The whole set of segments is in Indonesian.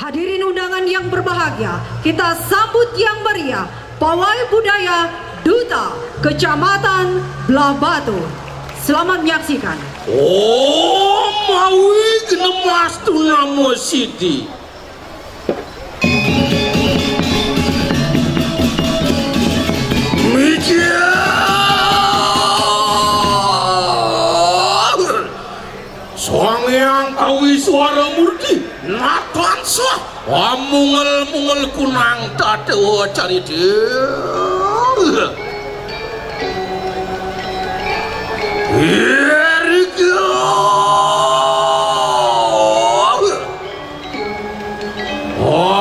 Hadirin undangan yang berbahagia, kita sambut yang meriah Pawai Budaya Duta Kecamatan Belah Batu. Selamat menyaksikan. Oh, mawi genemas tu nama Siti. Soang yang kawi suara murti natan sah mungel kunang tak ada cari dia. Here we go.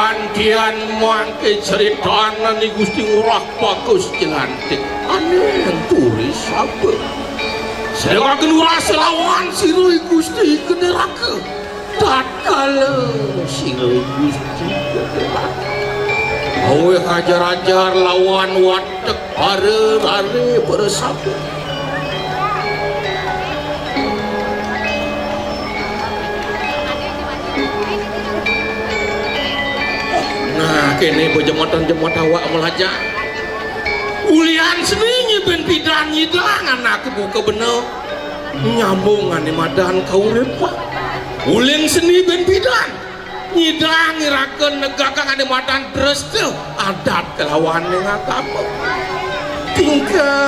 Antian mangke ceritanan ni Gusti Ngurah bagus jelantik. Aneh yang tulis apa? Saya akan rasa lawan sirui Gusti ke neraka. Tak kala sirui Gusti ke neraka. Awe hajar-hajar lawan watak are-are bersabut. Nah, kini berjematan-jematan awak melajak. Ulian seningi ben bidan nyidang anak buka bener nyambungan madan kau lepak. Ulin seni ben bidan nyidang irakan negakan ane madan terus tu adat kelawan yang apa tingkah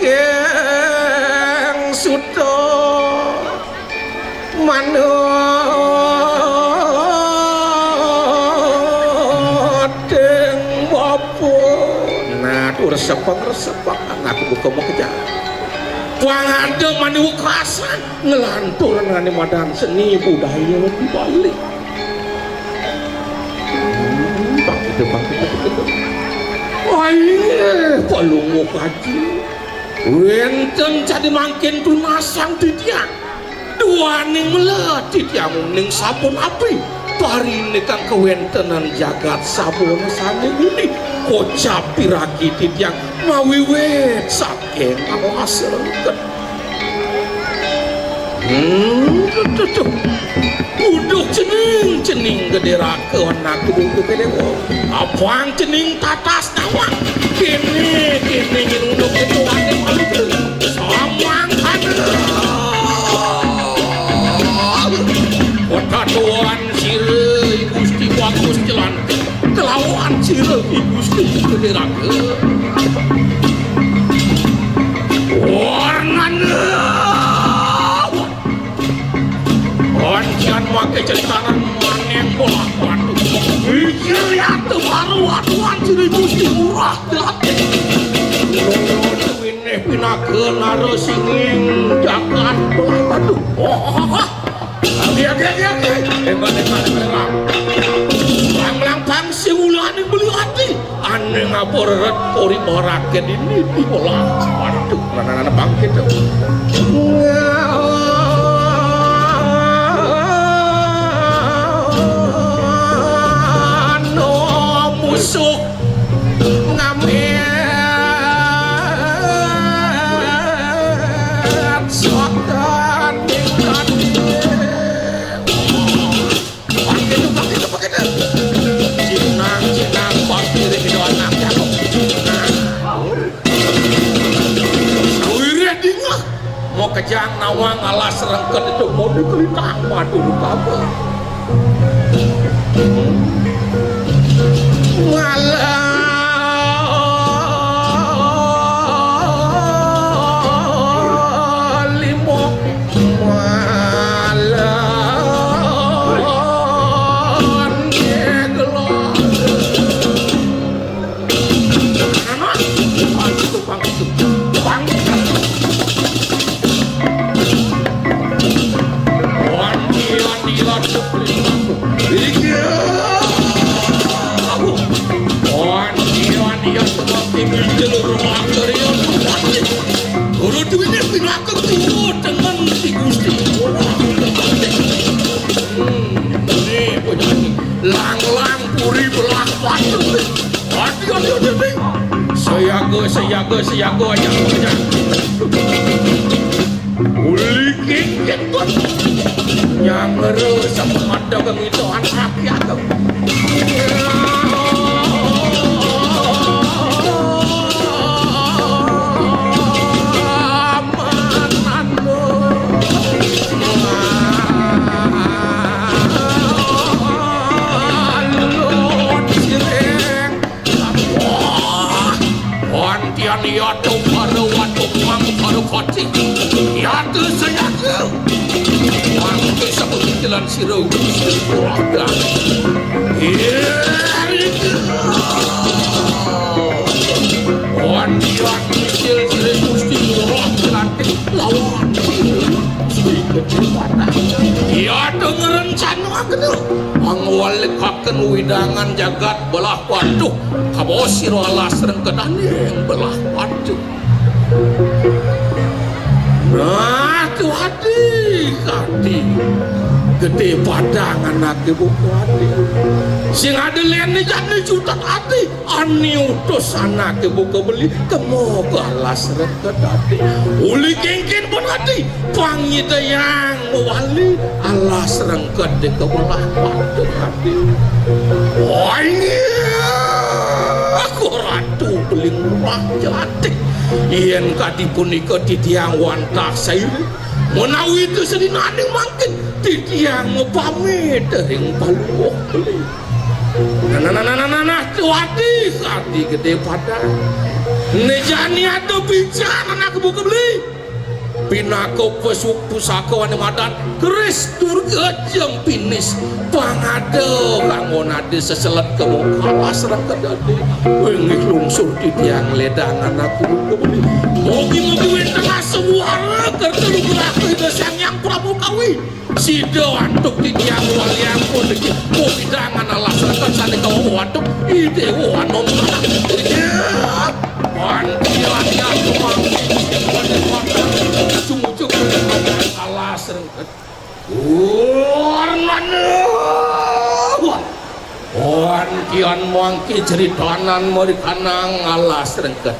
yang sudah manu resepang anak buka mau kejar wang ada mani kerasan ngelantur dengan madan seni budaya lebih balik bang itu wah ini kalau mau kaji wenten jadi makin tunasang titiang dua ning melet titiang ning sabun api hari ini kan kewentenan jagat sabun sana ini kocap piraki titiang mawiwet saking kamu hasil kan uduk cening gedera ke anak kudu kedewo apang cening tatas nawang kini uduk itu ane malu samang ada kota tuan sirei Gusti bagus jelantik kelawan sirei Gusti gedera ke warnanya Oncian pakai ceritakan manen bola batu mikir ya baru atuan ciri Gusti murah jelantik lono ini pinakeun naro singing jagat bola batu hebat lang pangsi ulan yang beli hati aneh ngaboret kori boraken ini di bola waduh anak-anak bangkit no musuh ngamet sokan cinang pasti video anaknya mau kejang nawang alas serengket itu mau dikelitah waduh kabar lang-lang puri belah batu siaga aja uli king yang ngeres sama dagang itu anak ya ya tu baru waktu mang baru koci ya tu saya tu mang tu sabut jalan siru ada wan dia kecil siru mesti roh nanti lawan kecil mana ya tu ngerencana aku angwalik akan widangan jagat belah waduh kabosir alas rengkedan yang belah waduh nah tu hati gede padangan hati buku hati sing ada lian ni jadi juta hati ani utus anak buku beli kemo ke alas rengkedan uli kengkin pun hati pangita yang wali alas rengkedan ke belah waduh hati wah ini aku ratu beli murah jatik ien kadi punika titiang wantah sayuri menawi itu sedinane makin titiang ngepamit ring paluh beli nah tuati kadi gede pada nejani atau bicara anak buka beli pinako pesuk pusaka wani madan keris durga jeng pinis pangado kangon ade seselet kemu kalas rengkedade wengih lungsur di tiang ledangan aku kebeli mogi-mogi tengah semua kertelu beraku itu sang yang Prabu Kawi sido antuk di tiang waliang pun deki mogidangan alas rengked sani kau waduk ide wanom wanti-wanti aku mangki sumucuk alas rengket wantian mangki ceritanan merikanang alas rengket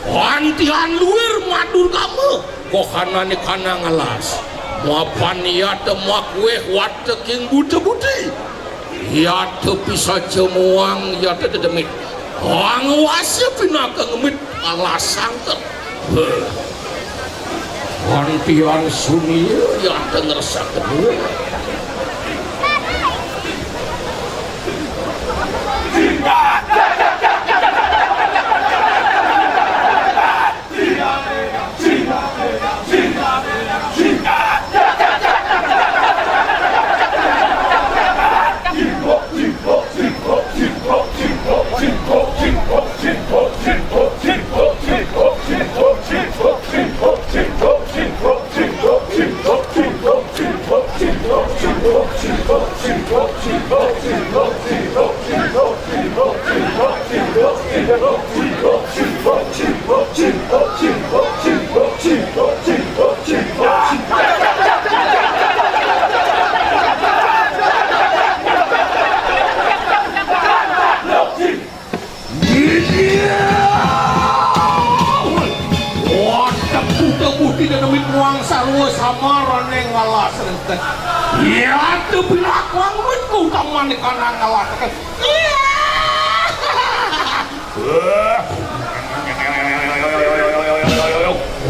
wantian luar madur kamu kokanani kanang alas mapan ya temak weh wate king budi ya tepi saja muang ya tedemit ang wasya pinaka ngemit alas sangket wantian suni ya denger sakit ya tu bilakuang ku taman kanang ngalah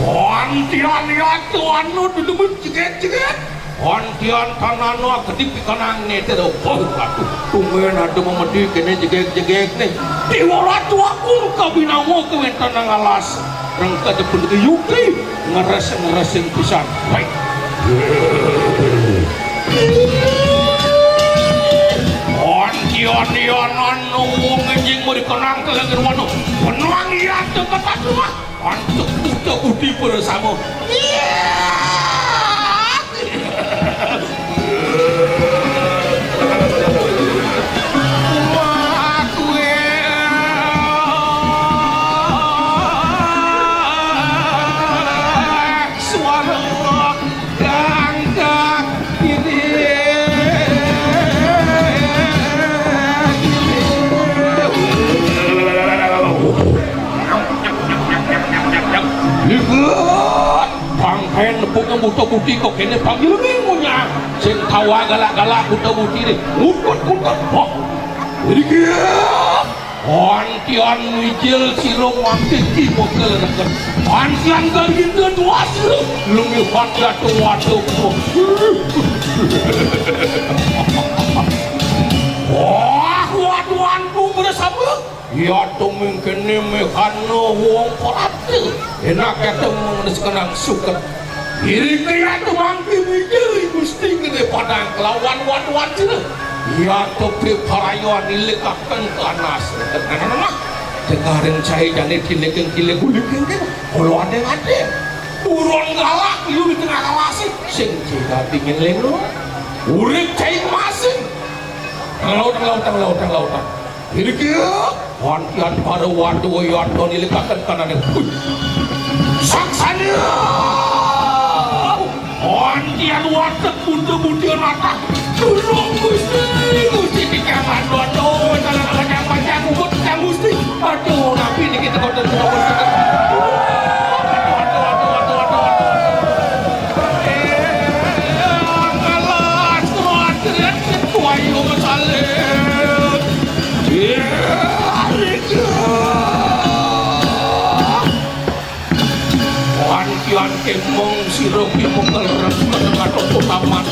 wantian ya tu anu duduk jeget-jeget wantian kanano kedipi kanang nete do tungen ada memedi kene jeget-jeget ne diwara tu aku kabinamo kewen kanang alas rengka jepun ke yuki ngeres-ngeresin pisan baik wantian anu ngejing mau dikenang ke langir wano penuang iya tu kata semua antuk buta budi bersama nepuk buta budi kok kene panggil mingunya sing tawa galak-galak buta budi ini ngutut oh jadi kia antian wijil siro mati kimo kelelakan antian garindan wasir lumi fatya tu waduh wah waduhanku bersama ya tu mungkin ni mekano wong korapti enak kata mengeskenang suket diri kaya tu mangki wijil gusti gede padang kelawan waduhan sini ya topi parayuan ilikakan ke anas anak-anak dengarin cahaya jane kilek kalau ada yang ada turun galak lu di tengah kalasi sing jika dingin leno urip cahaya masing tang lautan ini kia wantian pada waduh yadon ilikakan ke anas saksanya wantian wadah bunda mata tulung gusti di kamar dodo kalau ada macam kubut yang gusti aduh nabi ini kita kau terus Wantian kemong siro kemong kelerang menengah toko taman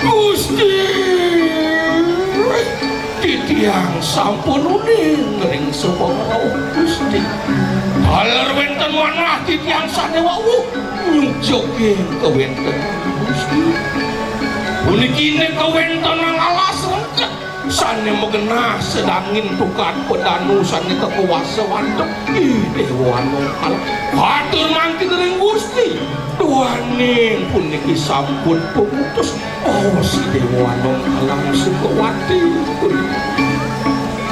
Gusti titiang sampun uning ring sepuluh Gusti haler wenten manah titiang sadewawu nyujogeng kewenten Gusti unikine kewenten ang alas rengket sane megena sedangin tukan pedanu sane kekuasa wantok dewan kalah hatur mangki ring Gusti duaning puniki sampun putus oh si dewan kalah sukawati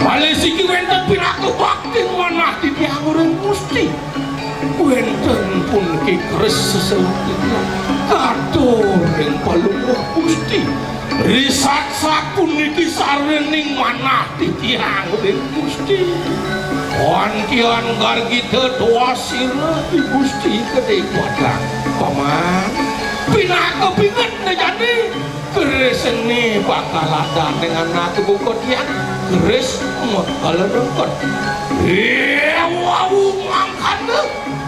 malesi ki wenten pinaku bakti manah titiang ring Gusti wenten puniki kres seselatinya katur ring palungguh Gusti risat sapuniki sarening manah titiang ring Gusti wantian gargita doa sira di Gusti kedai padang paman pinaka pinget na jadi keres ini bakal ada dengan nak bukot yang keres bakal rengkot wau ngangkat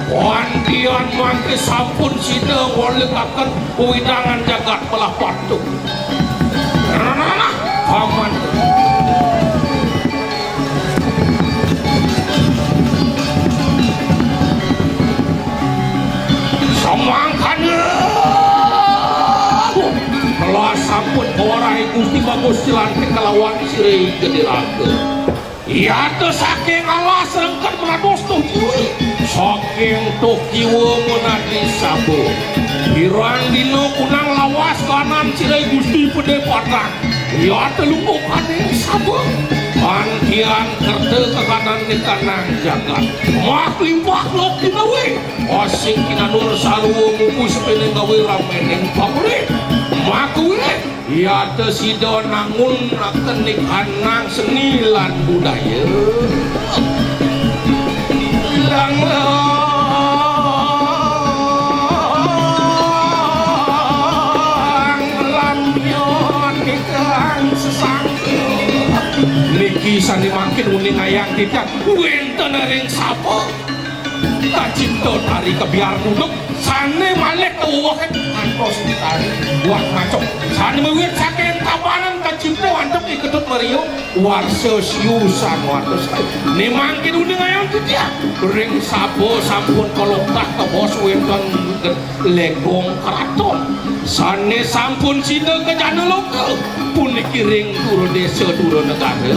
wantian mangke sampun sida walekakan widangan jagat belah patung paman samangkannya telah sampun warai Gusti bagus silantik kelawan sirih gediraga ia tu saking alas rengkat merados tujuh saking tokiwa menadi sabu hirang dino kunang lawas kanan sirih Gusti pede patang ia telungkuk aneh sabu pantian kerte ke kanan di kanan jagat mak limpah lok dinawe osing kinanur sarwa mupus pene gawe rameneng pabrik makuwe ia tesido nangun kenik anang seni lan budaya lang lampion ikan sesangke niki sani makin uning ayang tidak wenten ring sapa kacipto tari kebiar duduk sane malek tuwakan antos tari buat macok sane mewit saking tabanan kacipto antok iketut meriu warso siusan wartos ni makin uning ayang tidak ring sabo sampun kolokah ke bos wenten legong keraton sane sampun sida ke jana lokal puniki ring turu desa turu negara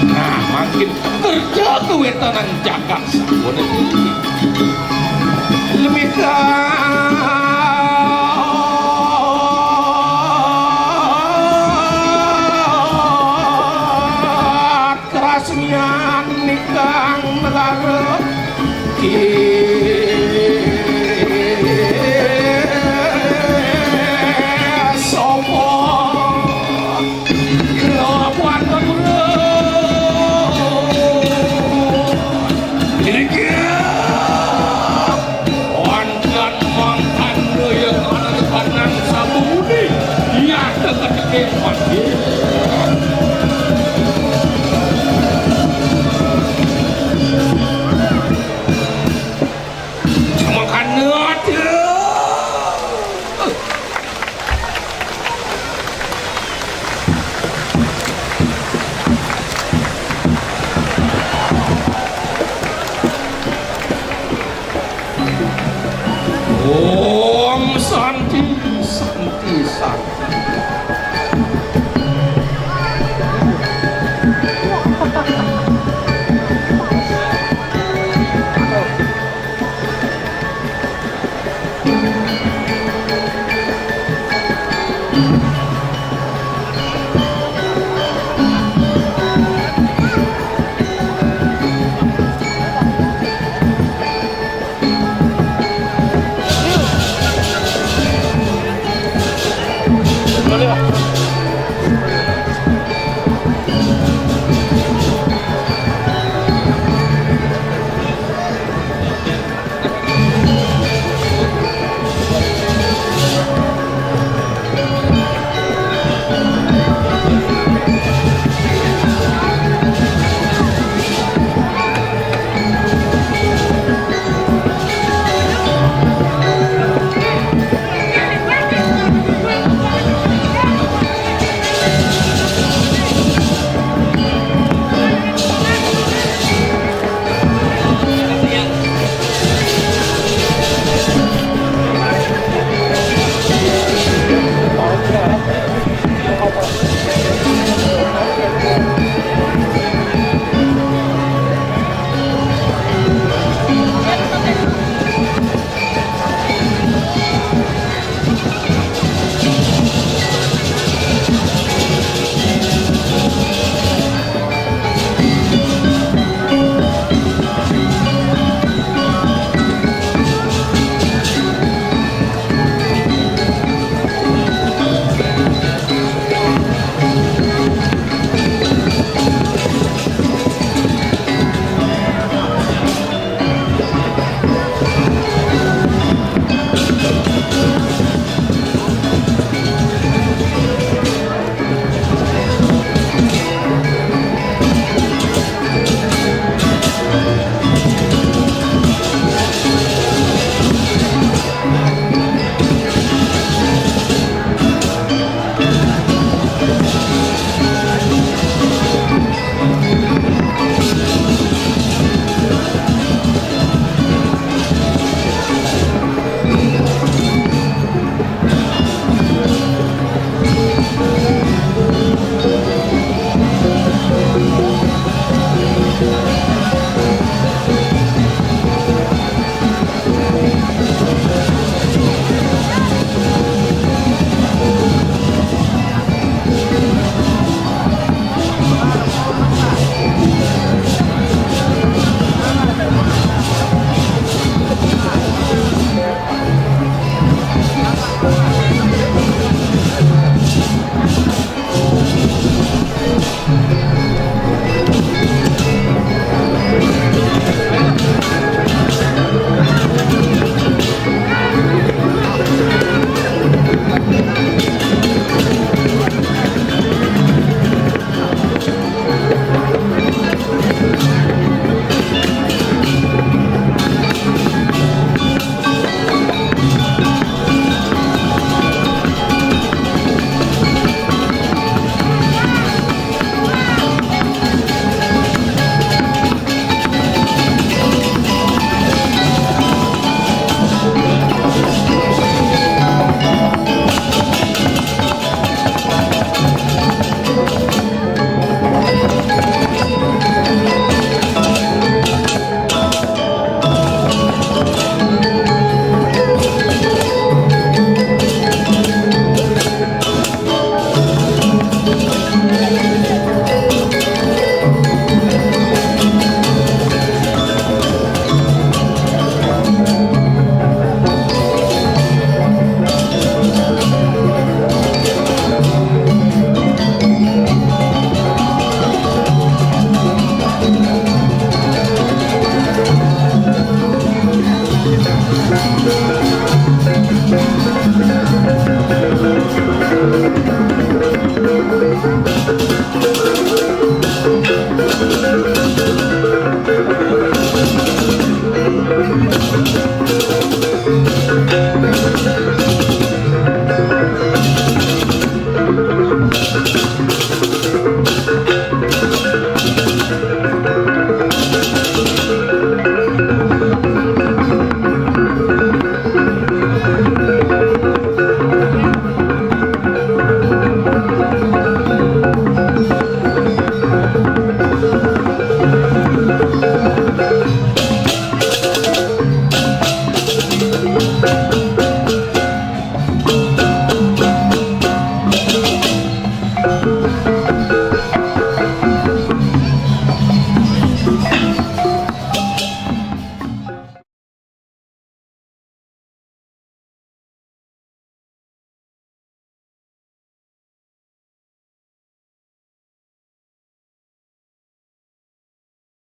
nah makin kerja kewetanan jagat sampun lebih kerasmian nikah negara makin makin makan aja. Om Santi Santi Santi.